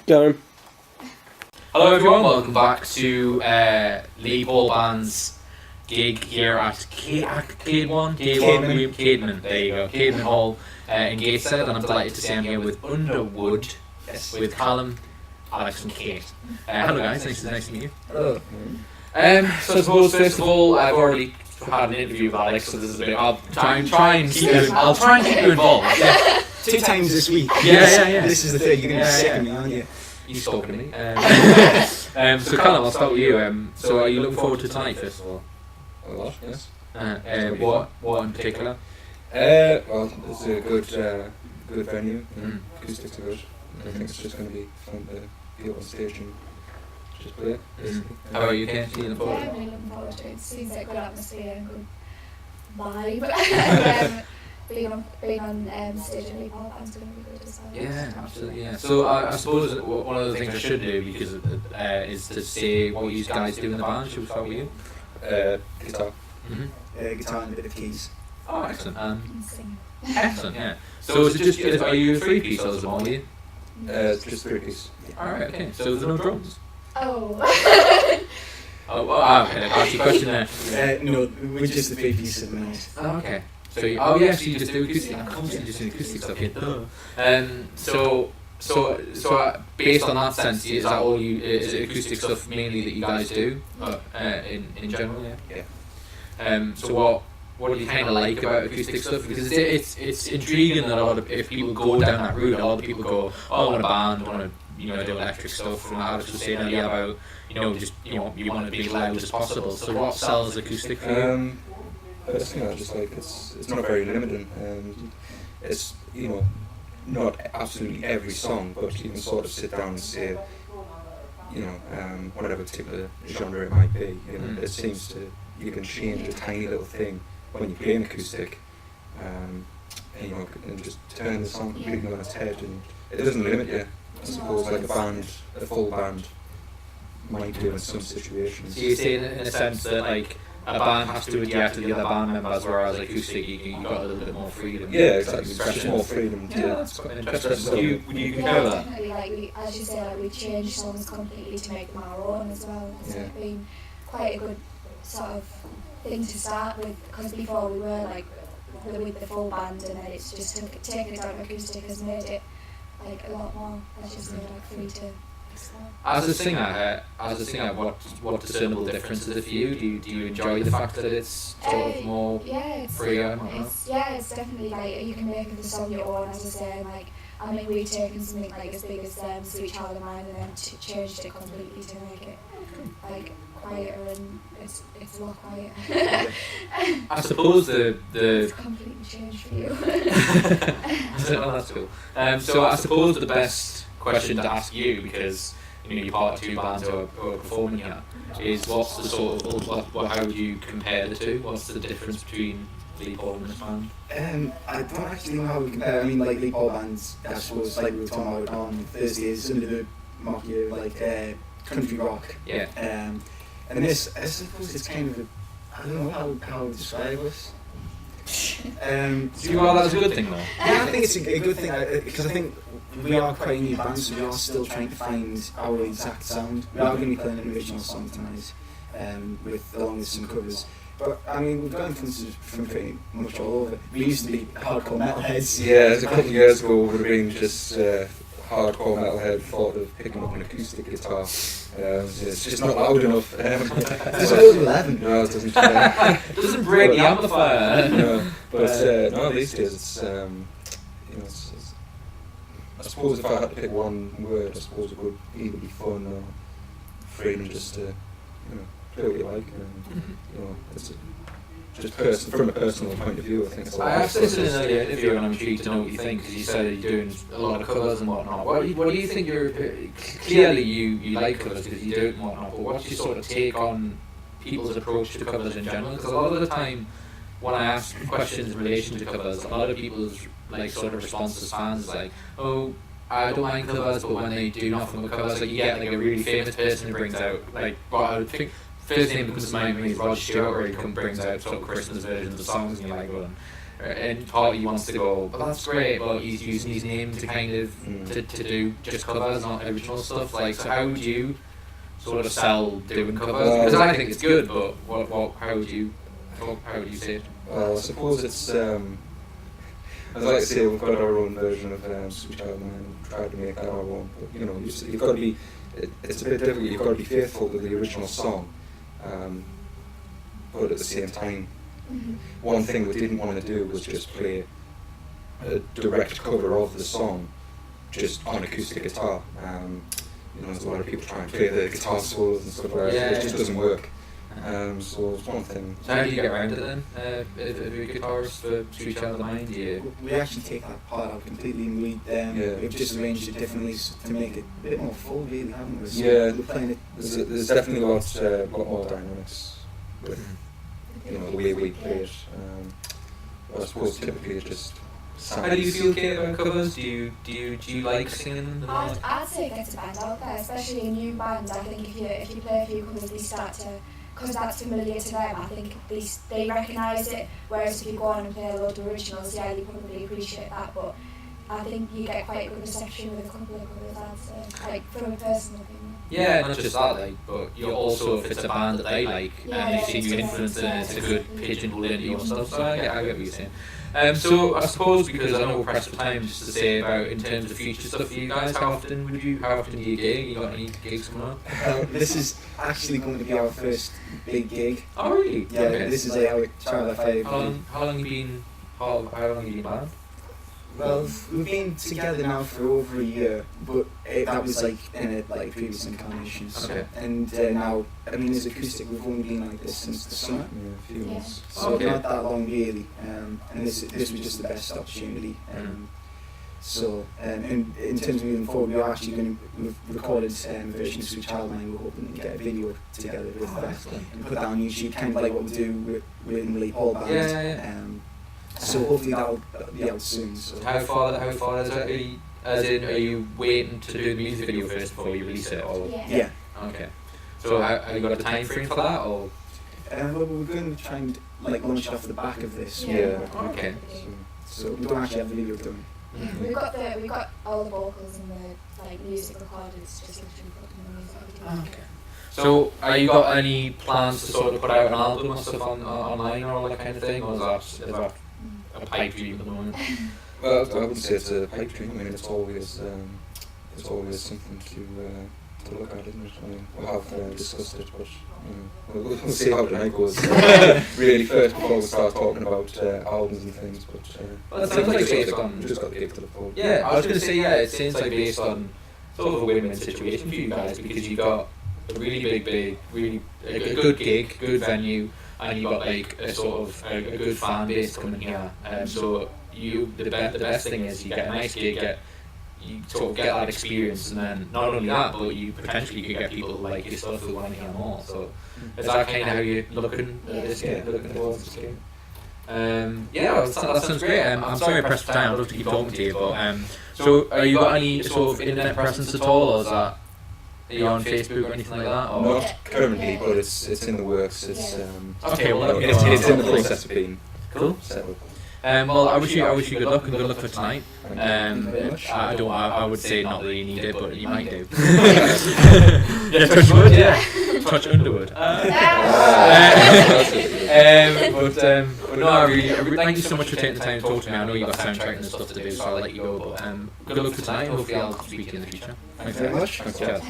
Darren. Hello everyone, welcome back to Lee Paul Band's gig here at Cademan, there you go, Cademan Hall in Gateshead, and I'm delighted to say I'm here with Underwood, with Callum, Alex and Kate. Hello guys, nice to meet you. Hello. So I suppose first of all, I've already had an interview with Alex, so this is a bit, I'll try and keep you involved. Yeah. 2 times this week. Yeah. This is the third. You're going to be sick of me, aren't you? You're stalking me. So Callum, I'll start with you. So are you looking forward to tonight, first of all? A lot, yes. What in particular? Well, it's a good venue. Acoustics are good. I think it's just going to be fun to be up on stage and just play. How about you, Kate? You looking forward? Yeah, I'm really looking forward to it. It seems like a good atmosphere and good vibe. Being on stage at Lee Paul Band's going to be good as well. Yeah, absolutely. Yeah. So I suppose one of the things I should do because is to say what you guys do in the band. Should we start with you? Guitar. Guitar and a bit of keys. Oh, excellent. And sing. Excellent. Yeah. So is it just are you a 3-piece or is it only? Just 3-piece. All right. Okay. So there's no drums. Oh. Okay. I got your question there. No, we're just the 3-piece at the minute. Oh, okay. So you just do acoustic. I'm constantly just doing acoustic stuff here. So based on that sense, is that all you? Is it acoustic stuff mainly that you guys do? In general, yeah. So what do you kind of like about acoustic stuff? Because it's intriguing that if people go down that route, a lot of people go, oh, I want a band, I want to do electric stuff. And Alex was saying earlier about you want to be as loud as possible. So what sells acoustic for you? Personally, I just like it's not very limiting. It's not absolutely every song, but you can sort of sit down and say, whatever particular genre it might be. It seems you can change a tiny little thing when you play an acoustic, and just turn the song completely on its head, and it doesn't limit you. I suppose like a full band might do in some situations. So you're saying in a sense that like a band has to adhere to the other band members, whereas acoustic you got a little bit more freedom. Yeah, exactly. Just more freedom. Yeah, that's quite interesting. Would you concur with that? Definitely, as you say, we changed songs completely to make them our own as well. It's been quite a good sort of thing to start with, because before we were with the full band, and then it's just taking it down to acoustic has made it a lot more, as you say, free to. As a singer, what discernible difference is it for you? Do you enjoy the fact that it's sort of more freer? It's definitely you can make the song your own, as I say. We've taken something as big as Sweet Child of Mine and then changed it completely to make it quieter, and it's a lot quieter. I suppose It's completely changed for you. Oh, that's cool. So I suppose the best question to ask you, because you're part of 2 bands who are performing here, is what's the sort of how would you compare the two? What's the difference between Lee Paul and this band? I don't actually know how we compare. Lee Paul bands, I suppose, like we were talking about on Thursdays, under the mockier, country rock. Yeah. And this, I suppose it's kind of I don't know how to describe this. Do you that as a good thing though? Yeah, I think it's a good thing, because I think we are quite a new band, so we are still trying to find our exact sound. We are going to be playing an original song tonight, along with some covers. But we've got influences from pretty much all over. We used to be hardcore metalheads. Yeah, a couple of years ago we would have been just hardcore metalhead, thought of picking up an acoustic guitar. It's just not loud enough. Does it go to 11? No, it doesn't. It doesn't break the amplifier. No, but these days it's I suppose if I had to pick one word, I suppose it would either be fun or freedom, just to play what you like. It's just from a personal point of view, I think it's a lot. I asked this in another interview, and I'm intrigued to know what you think, because you said you're doing a lot of covers and whatnot. What do you think clearly you like covers because you do it and whatnot, but what's your sort of take on people's approach to covers in general? Because a lot of the time when I ask questions in relation to covers, a lot of people's sort of response as fans is like, oh, I don't mind covers, but when they do nothing but covers, you get a really famous person who brings out what I would think first name that comes to mind for me is Rod Stewart, where he brings out sort of Christmas versions of songs, and you're like, well, and part of you wants to go, but that's great, but he's using his name to kind of to do just covers, not original stuff. Like, so how would you sort of sell doing covers? Because I think it's good, but how would you say it? Well, I suppose it's. I'd like to say we've got our own version of Sweet Child Mine and tried to make that our own, but you know, you've got to be. It's a bit difficult. You've got to be faithful to the original song, but at the same time, one thing we didn't want to do was just play a direct cover of the song, just on acoustic guitar. You know, there's a lot of people try and play the guitar solos and stuff like that. It just doesn't work. So it's one thing. So how do you get around it then? If you're a guitarist for Sweet Child of Mine, we actually take that part out completely, and we've just arranged it differently to make it a bit more full, really, haven't we? So we're playing it. There's definitely a lot more dynamics with you know the way we play it. But I suppose typically it just. How do you feel, Kate, about covers? Do you like singing? I'd say it gets a band out there, especially a new band. I think if you play a few covers, they start to, because that's familiar to them, I think they recognise it, whereas if you go on and play a load of originals, yeah, you probably appreciate that, but I think you get quite a good reception with a couple of covers, I'd say, like, from a personal opinion. Yeah, not just that, like, but you're also, if it's a band that they like, and they've seen you influence it, it's a good pigeonhole into your stuff, so I get what you're saying. So I suppose, because I know we're pressed for time, just to say about, in terms of future stuff for you guys, how often do you gig? You got any gigs coming up? This is actually going to be our first big gig. Oh really? Yeah, okay. This is our Child FA. How long have you been band? Well, we've been together now for over a year, but that was like in a previous incarnation. So. Okay. And now, I mean, as acoustic, we've only been like this since the summer. Yeah, a few months. So not that long really. And this was just the best opportunity. So, and in terms of moving forward, we've recorded a version of Sweet Child Mine. We're hoping to get a video together with that and put that on YouTube, kind of like what we do with Lee Paul Band. So hopefully that'll be out soon. So. How far is it? Are you waiting to do the music video first before you release it? Or? Yeah. Okay. So have you got a time frame for that, or? Well, we're going to try and launch it off the back of this. Yeah. Okay. So we don't actually have the video done. We've got all the vocals and the music recorded. It's just literally putting the music video. Okay. So, have you got any plans to sort of put out an album or stuff online or all that kind of thing, or is that a pipe dream at the moment? Well, I wouldn't say it's a pipe dream. I mean, it's always something to look at, isn't it? I mean, we have discussed it, but we'll see how the night goes. Really, first before we start talking about albums and things. But well, it sounds like based on. Just got the gig to look forward. Yeah, I was going to say it seems like based on sort of a win-win situation for you guys, because you got a really big, really a good gig, good venue, and you got like a sort of a good fan base coming here. So the best thing is you get a nice gig, you sort of get that experience, and then not only that, but you potentially could get people like your stuff who want to hear more. So is that kind of how you're looking at this game, looking towards this game? That sounds great. I'm sorry I pressed for time. I'd love to keep talking to you, but so are you got any sort of internet presence at all, or is that? Are you on Facebook or anything like that? Or? Not currently, but it's in the works. It's okay. Well, it's in the process of being cool. set up. Well, I wish you good luck and good luck for tonight. I would say not that you need it, but you might do. Yeah, touch wood. Yeah, touch underwood. But no, I really thank you so much for taking the time to talk to me. I know you got soundtrack and stuff to do, so I'll let you go. But good luck for tonight. Hopefully, I'll speak to you in the future. Thanks very much. Thanks.